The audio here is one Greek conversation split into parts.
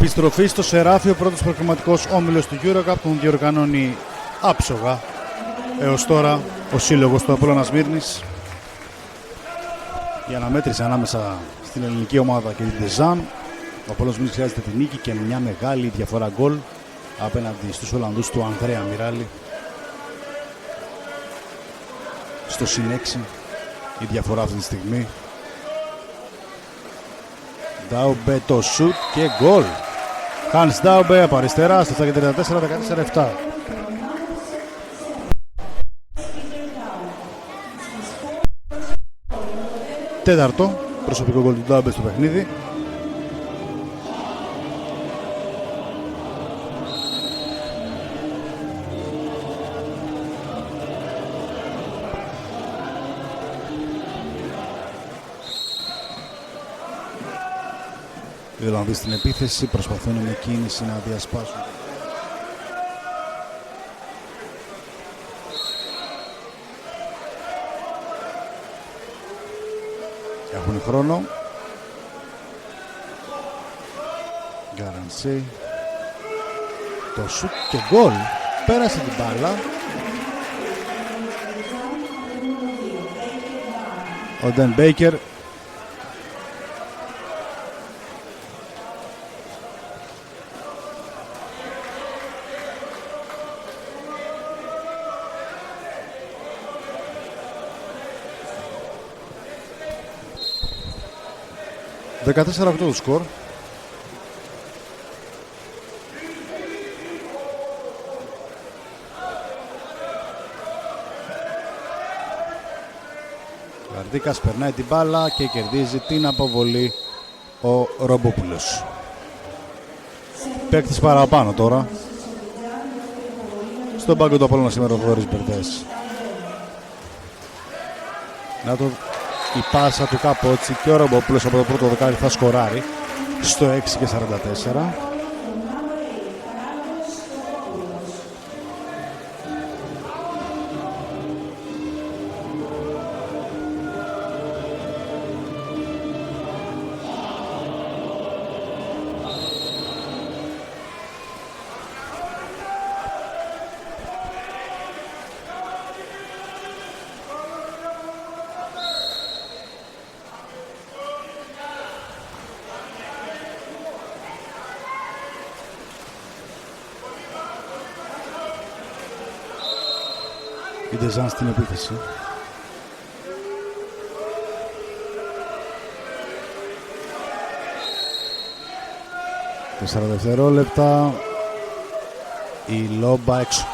Επιστροφή στο Σεράφιο, πρώτος προκριματικός όμιλος του EuroCup, τον διοργανώνει άψογα έως τώρα ο σύλλογος του Απόλλωνα Σμύρνης. Η αναμέτρηση ανάμεσα στην ελληνική ομάδα και την Τεζάν. Ο Απόλλωνας Σμύρνης χρειάζεται τη νίκη και μια μεγάλη διαφορά γκολ απέναντι στους Ολλανδούς του Ανδρέα Μιράλη. Στο συν 6 η διαφορά αυτή τη στιγμή. Ντάουμπε το σουτ και γκολ. Χάνς Ντάουμπε από αριστερά στο 34-14-7. Τέταρτο προσωπικό γκολ του Ντάουμπε στο παιχνίδι. Οι Ολλανδοί στην επίθεση προσπαθούν με κίνηση να διασπάσουν. Έχουν χρόνο. Γκαρανσί. Το σουτ και γκολ. Πέρασε την μπάλα. Ο Ντεν Μπέικερ. $14-8 το σκορ. Γαρδίκας περνάει την μπάλα και κερδίζει την αποβολή ο Ρομπόπουλος. Παίκτης παραπάνω τώρα. Στον πάγκο του Απόλλωνα σήμερα ο Θοδωρής Μπερδές. Να το... Η πάσα του Καπότσι και ο Ρομπόπουλος από το πρώτο δοκάρι θα σκοράρει στο 6-44. Η Ντεζάν στην επίθεση. Τέσσερα δευτερόλεπτα. Η λόμπα έξω.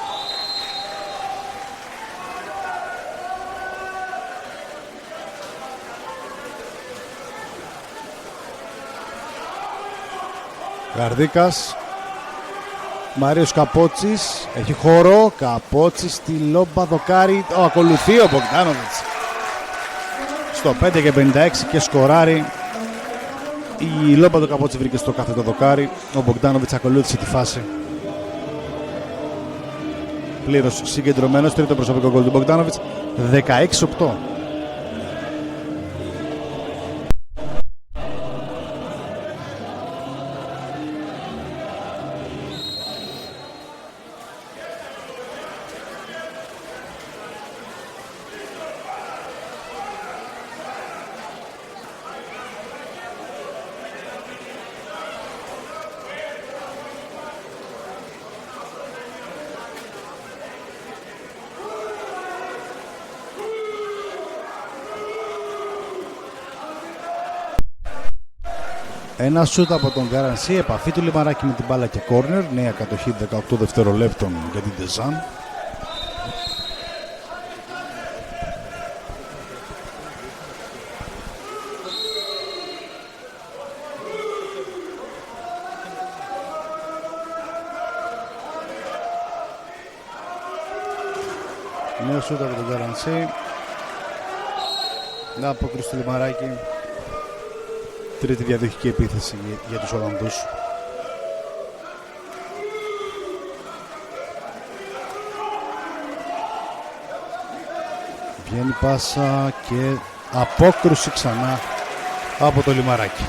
Γαρδίκας. Μάριος Καπότσης, έχει χώρο, Καπότσης στη λόμπα δοκάρι, ακολουθεί ο Μπογκδάνοβιτς στο 5-56 και σκοράρει. Η λόμπα του Καπότσι βρήκε στο κάθετο δοκάρι, ο Μπογκδάνοβιτς ακολούθησε τη φάση. Πλήρως συγκεντρωμένος, τρίτο προσωπικό γκολ του Μπογκδάνοβιτς, 16-8. Ένα σούτ από τον Γκαρανσί, επαφή του Λιμαράκη με την μπάλα και κόρνερ. Νέα κατοχή 18 δευτερολέπτων για την Τεζάν. Νέο σούτ από τον Γκαρανσί. Να αποκρούσει του Λιμαράκη. Τρίτη διαδοχική επίθεση για τους Ολλανδούς. Βγαίνει πάσα και απόκρουση ξανά από το Λιμαράκι.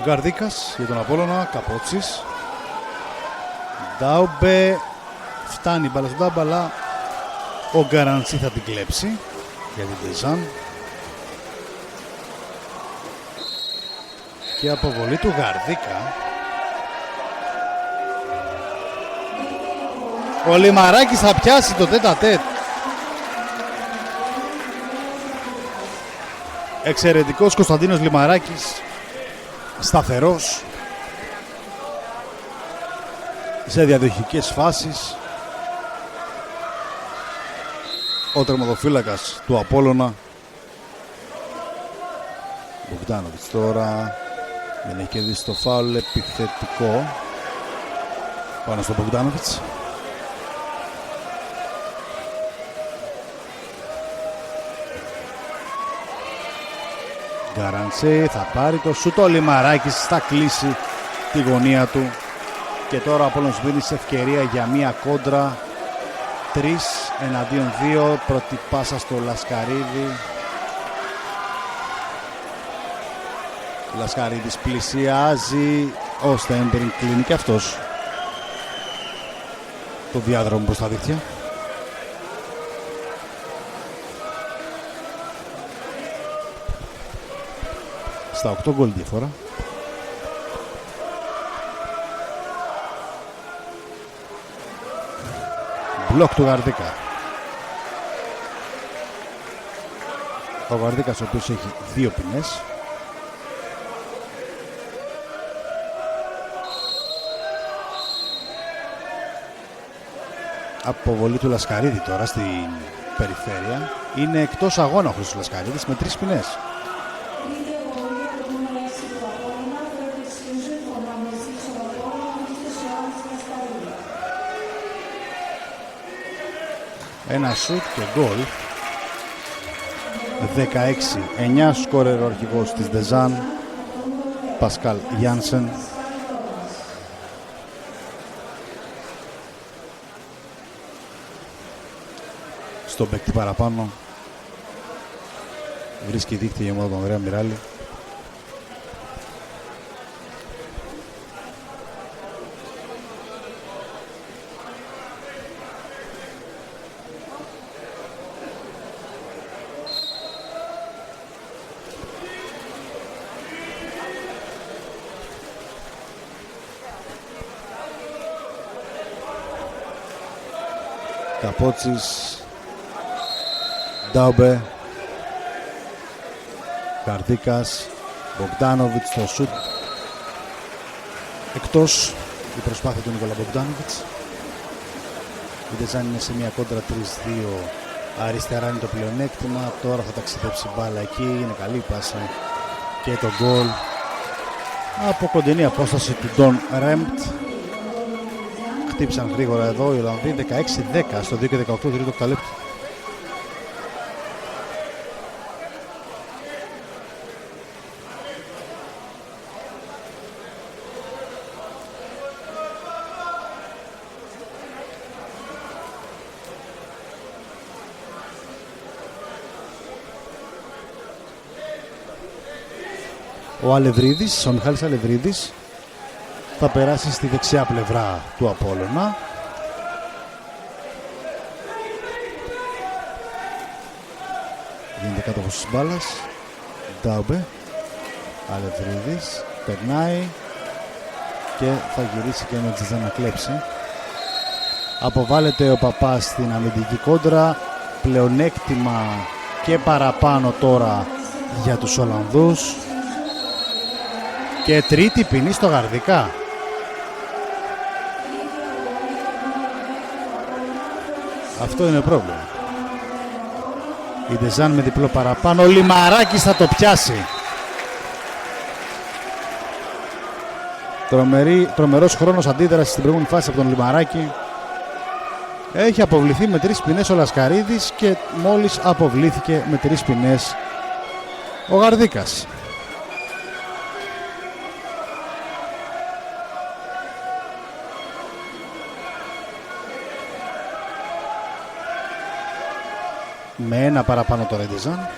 Γκαρδίκας για τον Απόλλωνα, Καπότσης. Ντάουμπε, φτάνει η μπάλα στον Ντάουμπε, αλλά ο Γκαραντσί θα την κλέψει για την Ντεζάν. Και αποβολή του Γαρδίκα. Ο Λιμαράκης θα πιάσει το τέτα-τέτ. Εξαιρετικός Κωνσταντίνος Λιμαράκης, σταθερός σε διαδοχικές φάσεις. Ο τερματοφύλακας του Απόλλωνα. Μπογδάνοβιτς τώρα δεν έχει κερδίσει το φάουλ, επιθετικό πάνω στον Μπογδάνοβιτς. Γκαραντσέ θα πάρει το σούτ, ο Λιμαράκης θα κλείσει τη γωνία του και τώρα ο Απόλλωνας μπαίνει σε ευκαιρία για μία κόντρα. 3 εναντίον 2, πρώτη πάσα στο Λασκαρίδη. Λασκαρίδης πλησιάζει, ο Στέμπεριν κλείνει και αυτός το διάδρομο προς τα δίχτυα. Στα 8 γκολ διαφορά. Μπλοκ του Γαρδίκα. Ο Γαρδίκας ο οποίος έχει 2 ποινές. Αποβολή του Λασκαρίδη τώρα στην περιφέρεια. Είναι εκτός αγώνα ο Χρήστος Λασκαρίδης με 3 ποινές. Ένα σουτ και γκολ. 16-9 σκόρερ ο αρχηγός της Ντεζάν, Πασκάλ Γιάνσεν. Στον παίκτη παραπάνω βρίσκει δίκτυα η ομάδα του Ανδρέα Μιράλη. Καπότσης, Ντάουμπε, Γαρδίκας, Μπογκδάνοβιτς στο σουτ. Εκτός η προσπάθεια του Νικόλα Μπογκδάνοβιτς. Η Ντεζάν είναι σε μια κόντρα 3-2. Αριστερά είναι το πλεονέκτημα. Τώρα θα ταξιδέψει μπάλα εκεί. Είναι καλή πάσα και το γκολ από κοντινή απόσταση του Ντον Ρέμπτ. Χτύπησαν γρήγορα εδώ οι Ολλανδοί. 16-10 στο 2 και 18 τρίτο οκταλέπτου. Ο Αλευρίδης, ο Μιχάλης Αλευρίδης θα περάσει στη δεξιά πλευρά του Απόλλωνα. Γίνεται κάτοχος της μπάλας. Ντάουμπε, Αλευρίδης, περνάει και θα γυρίσει και με Τζιζά να κλέψει. Αποβάλλεται ο Παπάς στην αμυντική κόντρα. Πλεονέκτημα και παραπάνω τώρα για τους Ολλανδούς. Και τρίτη ποινή στο Γαρδικά. Αυτό είναι πρόβλημα. Η Ντεζάν με διπλό παραπάνω. Ο Λιμαράκης θα το πιάσει. Τρομερός χρόνος αντίδρασης στην προηγούμενη φάση από τον Λιμαράκη. Έχει αποβληθεί με 3 ποινές ο Λασκαρίδης και μόλις αποβλήθηκε με 3 ποινές ο Γαρδίκας. Με ένα παραπάνω το Ρέντεζαν.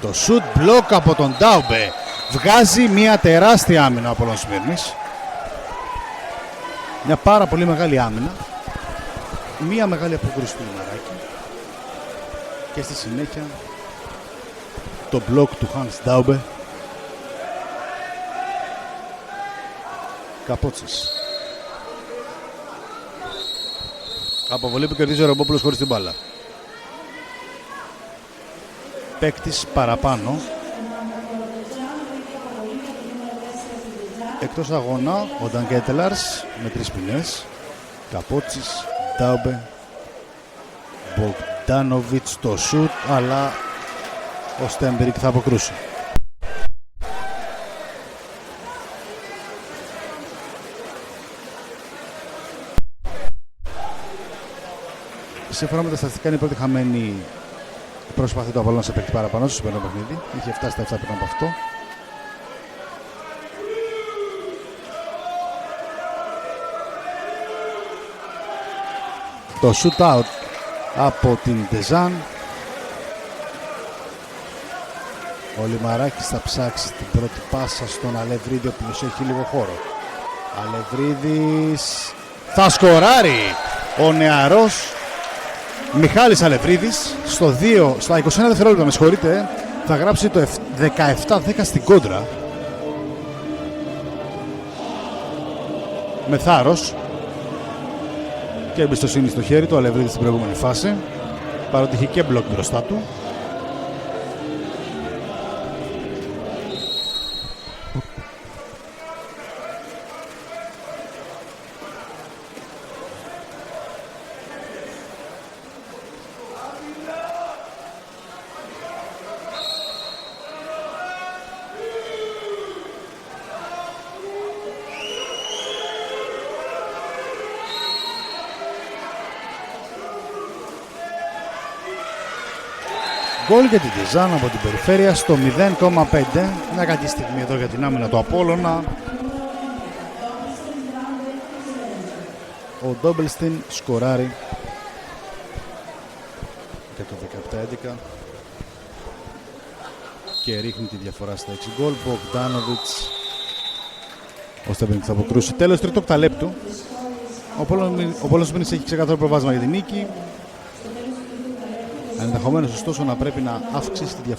Το σουτ μπλοκ από τον Ντάουμπε. Βγάζει μια τεράστια άμυνα ο Απόλλων Σμύρνης. Μια πάρα πολύ μεγάλη άμυνα. Μια μεγάλη αποκρούση του Λιμαράκη. Και στη συνέχεια το μπλοκ του Hans Daube. Καπότσης. Αποβολή που κερδίζει ο Ρομπόπουλος χωρίς την μπάλα. Παίκτης παραπάνω. Εκτός αγώνα ο Νταγκέτελαρς με 3 ποινές. Καπότσης, Ντάουμπε, Μπογκντάνοβιτς στο σουτ, αλλά ο Στέμπερικ θα αποκρούσει. Σύμφωνα με τα στατιστικά είναι η πρώτη χαμένη προσπάθεια του Απόλλωνα σε παίκτη παραπάνω στο σημερινό παιχνίδι. Είχε φτάσει στα 7 πριν από αυτό. Το shoot-out από την Ντεζάν. Ο Λιμαράκης θα ψάξει την πρώτη πάσα στον Αλευρίδη, ο οποίος έχει λίγο χώρο. Αλευρίδης θα σκοράρει. Ο νεαρός Μιχάλης Αλευρίδης στα 21 δευτερόλεπτα, με συγχωρείτε, θα γράψει το 17-10 στην κόντρα. Με θάρρος και εμπιστοσύνη στο χέρι του Αλευρίδη στην προηγούμενη φάση, παρότι είχε και μπλοκ μπροστά του. Γκολ για την Τιζάν από την περιφέρεια στο 0,5. Μια κακή στιγμή εδώ για την άμυνα του Απόλλωνα. Ο Ντόμπελστιν σκοράρει για το 17-11 και ρίχνει τη διαφορά στα 6 γκολ. Μπογκντάνοβιτς, ο Στέμπερικ θα αποκρούσει. Τέλος τρίτο οκταλέπτου. Ο Απόλλωνας έχει ξεκάθαρο προβάδισμα για την νίκη. Ενδεχομένως ωστόσο να πρέπει να αύξησει τη διαφορά.